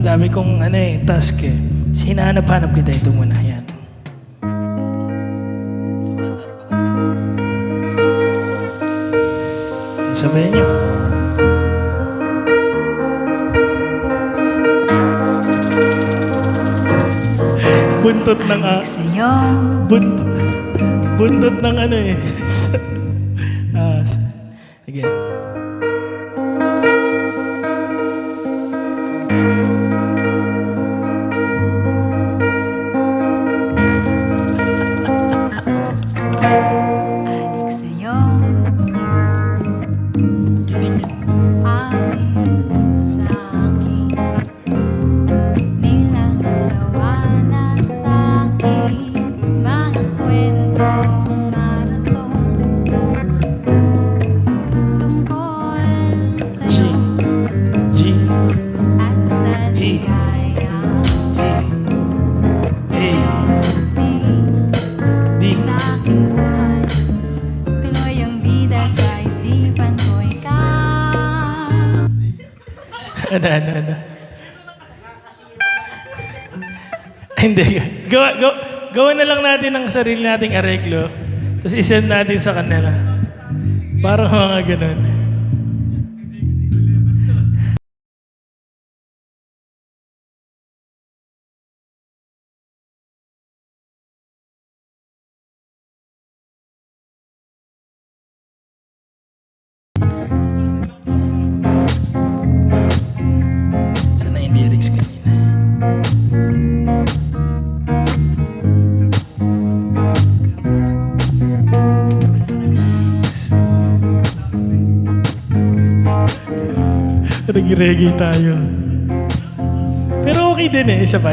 Dami kong task eh. Hinahanap-hanap kita, ito muna. Yan. Sabayan nyo. Buntot ng buntot ng sige. Adik sa'yo, alit sa'kin, nilang sawa na sa'kin, mga kwentong marathon tungkol sa'yo at sa ligaya. Sa aking buhay, tuloy ang bida sa isipan ko ikaw. Ano? Hindi. Gawa na lang natin ang sarili nating areglo. Tapos isend natin sa kanila. Parang mga ganun. Sana yung lyrics kanina. Reggae tayo. Pero okay din eh, isa pa.